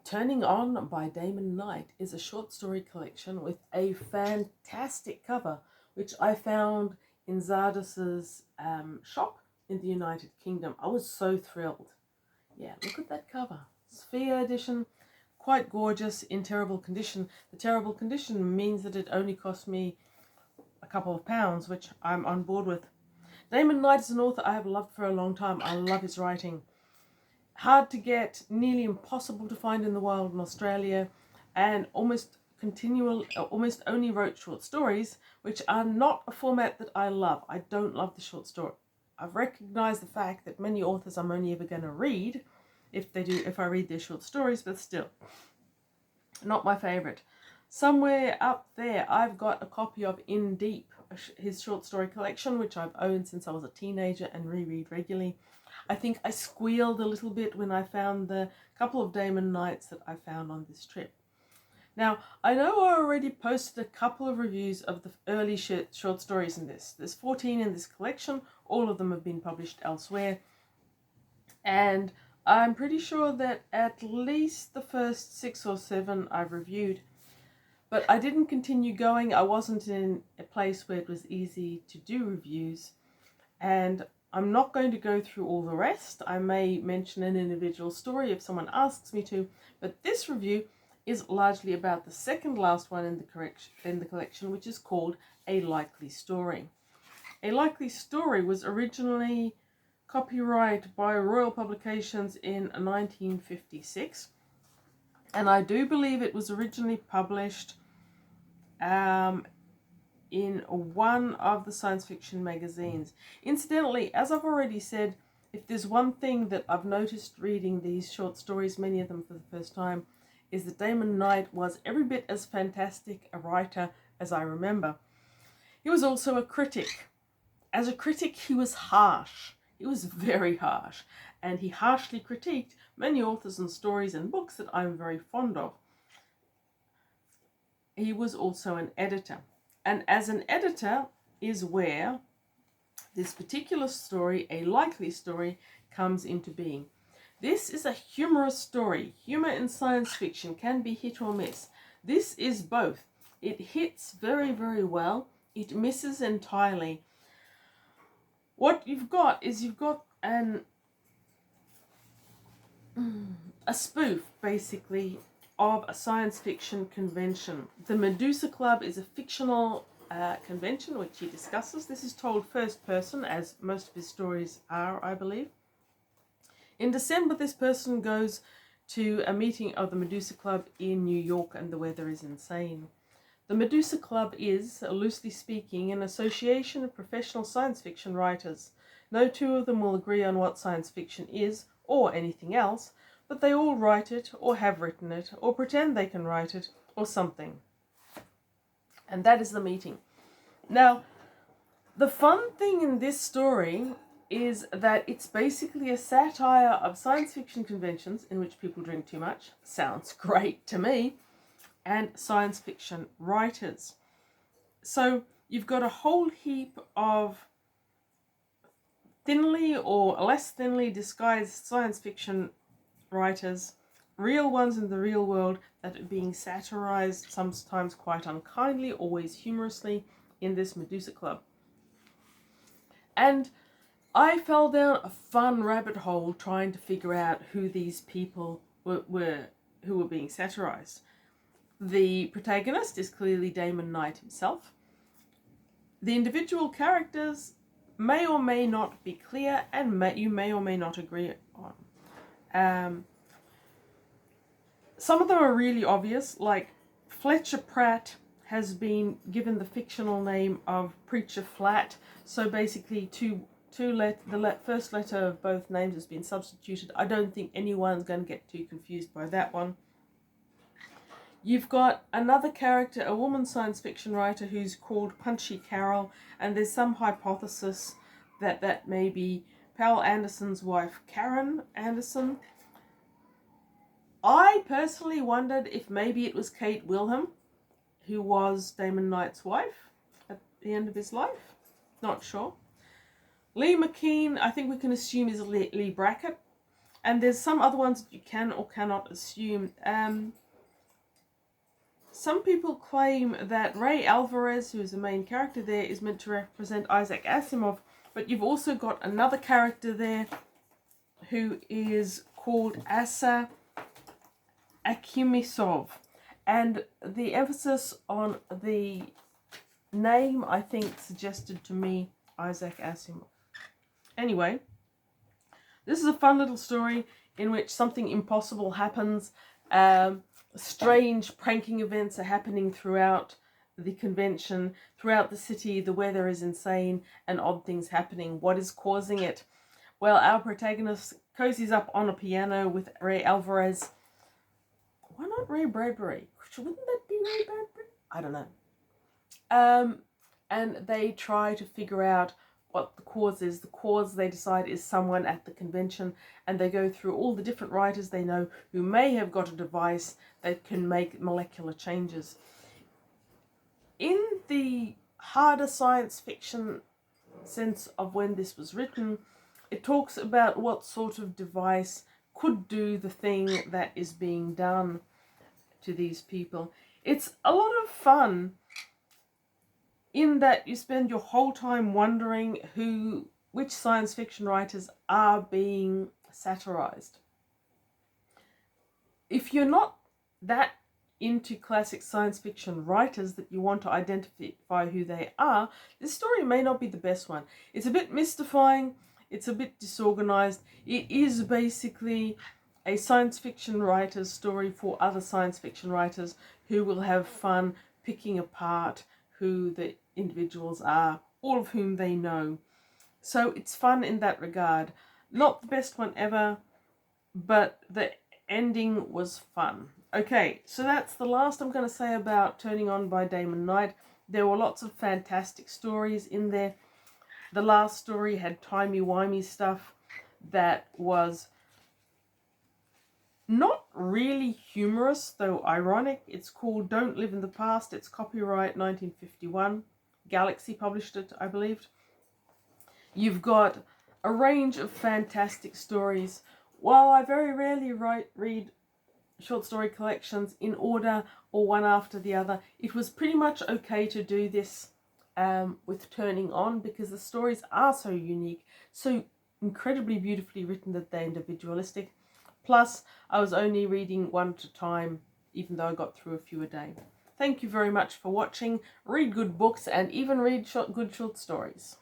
Turning On by Damon Knight is a short story collection with a fantastic cover, which I found in Zardas's shop in the United Kingdom. I was so thrilled. Yeah, look at that cover. Sphere edition, quite gorgeous, in terrible condition. The terrible condition means that it only cost me a couple of pounds, which I'm on board with. Damon Knight is an author I have loved for a long time. I love his writing. Hard to get, nearly impossible to find in the wild in Australia, and almost only wrote short stories, which are not a format that I love. I don't love the short story. I've recognised the fact that many authors I'm only ever going to read if I read their short stories, but still, not my favourite. Somewhere up there, I've got a copy of In Deep, his short story collection, which I've owned since I was a teenager and reread regularly. I think I squealed a little bit when I found the couple of Damon Knights that I found on this trip. Now, I know I already posted a couple of reviews of the early short stories in this. There's 14 in this collection. All of them have been published elsewhere. And I'm pretty sure that at least the first 6 or 7 I've reviewed. But I didn't continue going. I wasn't in a place where it was easy to do reviews. And I'm not going to go through all the rest. I may mention an individual story if someone asks me to, but this review is largely about the second last one in the collection, which is called A Likely Story. A Likely Story was originally copyrighted by Royal Publications in 1956, and I do believe it was originally published in one of the science fiction magazines. Incidentally, as I've already said, if there's one thing that I've noticed reading these short stories, many of them for the first time, is that Damon Knight was every bit as fantastic a writer as I remember. He was also a critic. As a critic, he was harsh. He was very harsh, and he harshly critiqued many authors and stories and books that I'm very fond of. He was also an editor. And as an editor is where this particular story, A Likely Story, comes into being. This is a humorous story. Humor in science fiction can be hit or miss. This is both. It hits very, very well. It misses entirely. What you've got is a spoof, basically, of a science fiction convention. The Medusa Club is a fictional convention which he discusses. This is told first person, as most of his stories are, I believe. In December, this person goes to a meeting of the Medusa Club in New York, and the weather is insane. The Medusa Club is, loosely speaking, an association of professional science fiction writers. No two of them will agree on what science fiction is, or anything else, but they all write it, or have written it, or pretend they can write it, or something. And that is the meeting. Now, the fun thing in this story is that it's basically a satire of science fiction conventions in which people drink too much. Sounds great to me. And science fiction writers. So you've got a whole heap of thinly or less thinly disguised science fiction writers, real ones in the real world, that are being satirized, sometimes quite unkindly, always humorously, in this Medusa Club. And I fell down a fun rabbit hole trying to figure out who these people were who were being satirized. The protagonist is clearly Damon Knight himself. The individual characters may or may not be clear, and you may or may not agree on. Some of them are really obvious, like Fletcher Platt has been given the fictional name of Preacher Flatt, so basically the first letter of both names has been substituted. I don't think anyone's going to get too confused by that one. You've got another character, a woman science fiction writer, who's called Punchy Carol, and there's some hypothesis that may be Pal Anderson's wife, Karen Anderson. I personally wondered if maybe it was Kate Wilhelm, who was Damon Knight's wife at the end of his life. Not sure. Lee McKean, I think we can assume, is Lee Brackett. And there's some other ones that you can or cannot assume. Some people claim that Ray Alvarez, who is the main character there, is meant to represent Isaac Asimov, but you've also got another character there who is called Asa Akimisov, and the emphasis on the name, I think, suggested to me Isaac Asimov. Anyway, this is a fun little story in which something impossible happens. Strange pranking events are happening throughout the convention, throughout the city. The weather is insane and odd things happening. What is causing it? Well, our protagonist cozies up on a piano with Ray Alvarez. Why not Ray Bradbury? Wouldn't that be Ray Bradbury? I don't know. And they try to figure out what the cause is. The cause, they decide, is someone at the convention, and they go through all the different writers they know who may have got a device that can make molecular changes. In the harder science fiction sense of when this was written, it talks about what sort of device could do the thing that is being done to these people. It's a lot of fun in that you spend your whole time wondering which science fiction writers are being satirized. If you're not that into classic science fiction writers that you want to identify who they are, this story may not be the best one. It's a bit mystifying, it's a bit disorganized. It is basically a science fiction writer's story for other science fiction writers who will have fun picking apart who the individuals are, all of whom they know. So it's fun in that regard. Not the best one ever, but the ending was fun. Okay, so that's the last I'm going to say about Turning On by Damon Knight. There were lots of fantastic stories in there. The last story had timey-wimey stuff that was not really humorous, though ironic. It's called Don't Live in the Past. It's copyright 1951. Galaxy published it, I believe. You've got a range of fantastic stories. While I very rarely read short story collections in order or one after the other, it was pretty much okay to do this with Turning On, because the stories are so unique, so incredibly beautifully written that they're individualistic. Plus, I was only reading one at a time, even though I got through a few a day. Thank you very much for watching. Read good books and even read good short stories.